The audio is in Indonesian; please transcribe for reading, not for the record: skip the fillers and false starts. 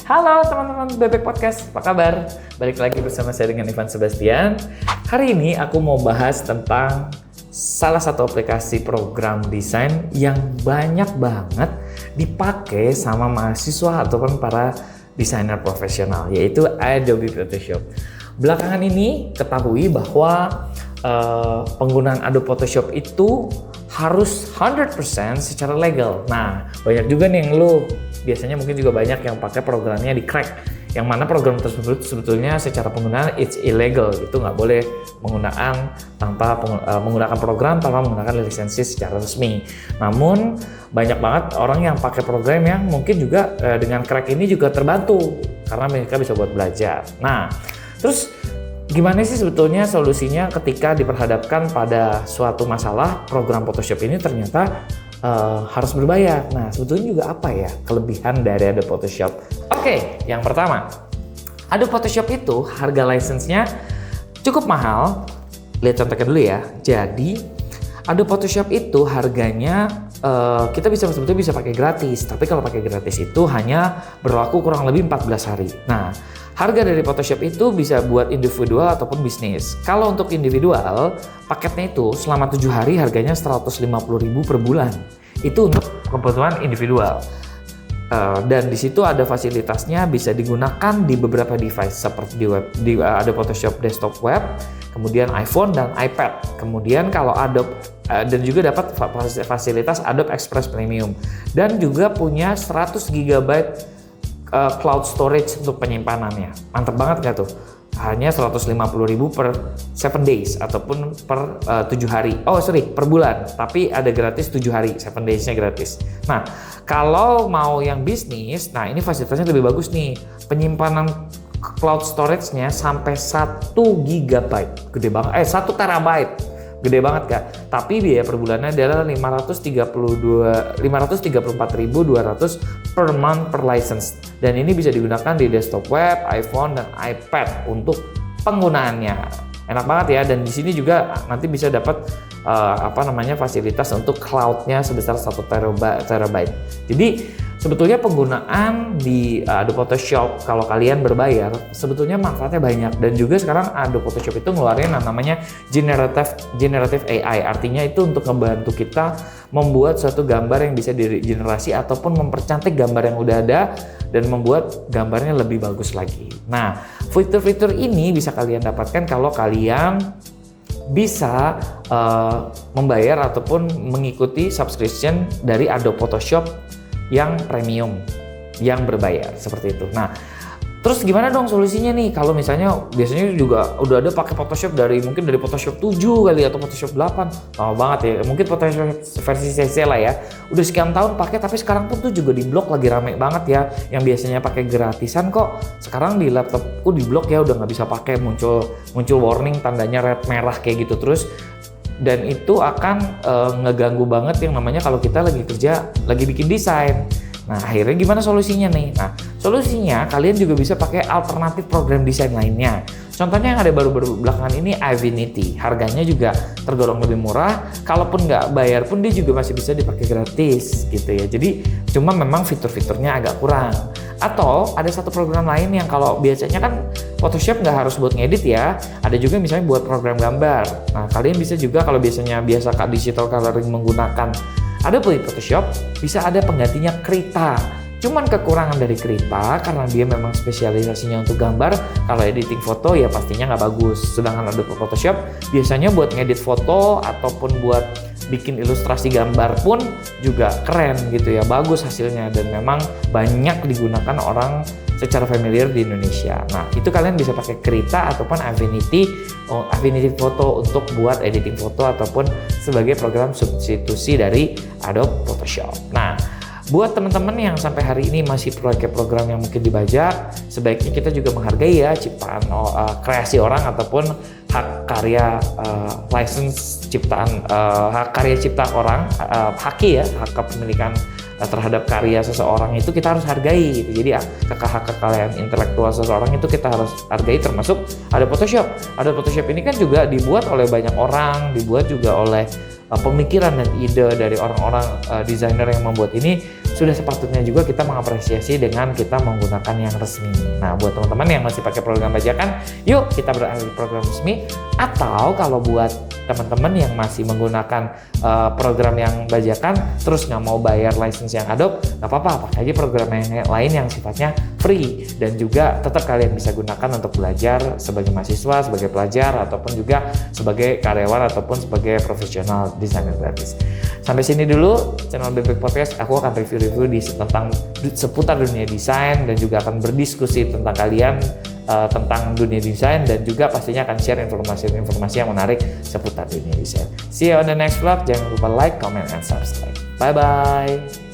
Halo teman-teman Bebek Podcast, apa kabar? Balik lagi bersama saya dengan Ivan Sebastian. Hari ini aku mau bahas tentang salah satu aplikasi program desain yang banyak banget dipakai sama mahasiswa ataupun para desainer profesional, yaitu Adobe Photoshop. Belakangan ini ketahui bahwa penggunaan Adobe Photoshop itu harus 100% secara legal. Nah, banyak juga nih yang biasanya mungkin juga banyak yang pakai programnya di crack, yang mana program tersebut sebetulnya secara penggunaan it's illegal, itu nggak boleh menggunakan program tanpa menggunakan lisensi secara resmi. Namun banyak banget orang yang pakai program yang mungkin juga dengan crack ini juga terbantu karena mereka bisa buat belajar. Nah, terus gimana sih sebetulnya solusinya ketika diperhadapkan pada suatu masalah program Photoshop ini ternyata harus berbayar? Nah, sebetulnya juga apa ya kelebihan dari Adobe Photoshop? Oke, yang pertama, Adobe Photoshop itu harga lisensinya cukup mahal. Lihat contohnya dulu ya. Jadi, Adobe Photoshop itu harganya kita sebetulnya bisa pakai gratis, tapi kalau pakai gratis itu hanya berlaku kurang lebih 14 hari. Nah, harga dari Photoshop itu bisa buat individual ataupun bisnis. Kalau untuk individual, paketnya itu selama 7 hari harganya 150.000 per bulan. Itu untuk kebutuhan individual. Dan di situ ada fasilitasnya, bisa digunakan di beberapa device seperti di Adobe Photoshop Desktop Web, kemudian iPhone dan iPad. Kemudian kalau Adobe dan juga dapat fasilitas Adobe Express Premium, dan juga punya 100 GB cloud storage untuk penyimpanannya. Mantap banget gak tuh? Hanya 150.000 per 7 days ataupun per 7 hari. Per bulan. Tapi ada gratis 7 hari, 7 days-nya gratis. Nah, kalau mau yang bisnis, nah ini fasilitasnya lebih bagus nih. Penyimpanan cloud storage-nya sampai 1 GB. Gede banget. 1 terabyte. Gede banget Kak. Tapi biaya per bulannya adalah 534.200 per month per license. Dan ini bisa digunakan di desktop web, iPhone dan iPad untuk penggunaannya. Enak banget ya, dan di sini juga nanti bisa dapat fasilitas untuk cloud-nya sebesar 1 terabyte. Jadi sebetulnya penggunaan di Adobe Photoshop kalau kalian berbayar sebetulnya manfaatnya banyak, dan juga sekarang Adobe Photoshop itu ngeluarin namanya generative AI. Artinya itu untuk membantu kita membuat suatu gambar yang bisa digenerasi ataupun mempercantik gambar yang udah ada dan membuat gambarnya lebih bagus lagi. Nah, fitur-fitur ini bisa kalian dapatkan kalau kalian bisa membayar ataupun mengikuti subscription dari Adobe Photoshop yang premium, yang berbayar seperti itu. Nah, terus gimana dong solusinya nih? Kalau misalnya biasanya juga udah ada pakai Photoshop mungkin dari Photoshop 7 kali atau Photoshop 8, lama banget ya. Mungkin Photoshop versi CC lah ya. Udah sekian tahun pakai, tapi sekarang pun tuh juga di blog lagi rame banget ya. Yang biasanya pakai gratisan kok sekarang di laptopku di blog ya udah nggak bisa pakai, muncul warning tandanya red merah kayak gitu terus. Dan itu akan ngeganggu banget yang namanya kalau kita lagi kerja, lagi bikin desain. Nah, akhirnya gimana solusinya nih? Nah, solusinya kalian juga bisa pakai alternatif program desain lainnya. Contohnya yang ada baru-baru belakangan ini, Affinity. Harganya juga tergolong lebih murah. Kalaupun nggak bayar pun dia juga masih bisa dipakai gratis gitu ya. Jadi cuma memang fitur-fiturnya agak kurang. Atau ada satu program lain yang kalau biasanya kan Photoshop nggak harus buat ngedit ya. Ada juga misalnya buat program gambar. Nah, kalian bisa juga kalau biasa digital coloring menggunakan Adobe Photoshop, bisa ada penggantinya Krita. Cuman kekurangan dari Krita karena dia memang spesialisasinya untuk gambar. Kalau editing foto ya pastinya nggak bagus. Sedangkan Adobe Photoshop biasanya buat ngedit foto ataupun buat bikin ilustrasi gambar pun juga keren gitu ya, bagus hasilnya, dan memang banyak digunakan orang secara familiar di Indonesia. Nah, itu kalian bisa pakai Krita ataupun Affinity Photo untuk buat editing foto ataupun sebagai program substitusi dari Adobe Photoshop. Nah, buat teman-teman yang sampai hari ini masih pakai program yang mungkin dibajak, sebaiknya kita juga menghargai ya ciptaan kreasi orang ataupun hak karya license ciptaan hak karya cipta orang, hak kepemilikan terhadap karya seseorang itu kita harus hargai gitu. Jadi hak kekayaan intelektual seseorang itu kita harus hargai, termasuk Adobe Photoshop. Adobe Photoshop ini kan juga dibuat oleh banyak orang, dibuat juga oleh pemikiran dan ide dari orang-orang desainer yang membuat ini sudah sepatutnya juga kita mengapresiasi dengan kita menggunakan yang resmi. Nah, buat teman-teman yang masih pakai program bajakan, yuk kita beralih ke program resmi. Atau kalau buat teman-teman yang masih menggunakan program yang bajakan terus nggak mau bayar license yang Adobe, nggak apa-apa, pakai aja program yang lain yang sifatnya free dan juga tetap kalian bisa gunakan untuk belajar sebagai mahasiswa, sebagai pelajar, ataupun juga sebagai karyawan ataupun sebagai profesional desainer grafis. Sampai sini dulu channel Bebek Podcast. Aku akan review-review tentang seputar dunia desain dan juga akan berdiskusi tentang kalian tentang dunia desain dan juga pastinya akan share informasi-informasi yang menarik seputar dunia desain. See you on the next vlog. Jangan lupa like, comment, and subscribe. Bye-bye.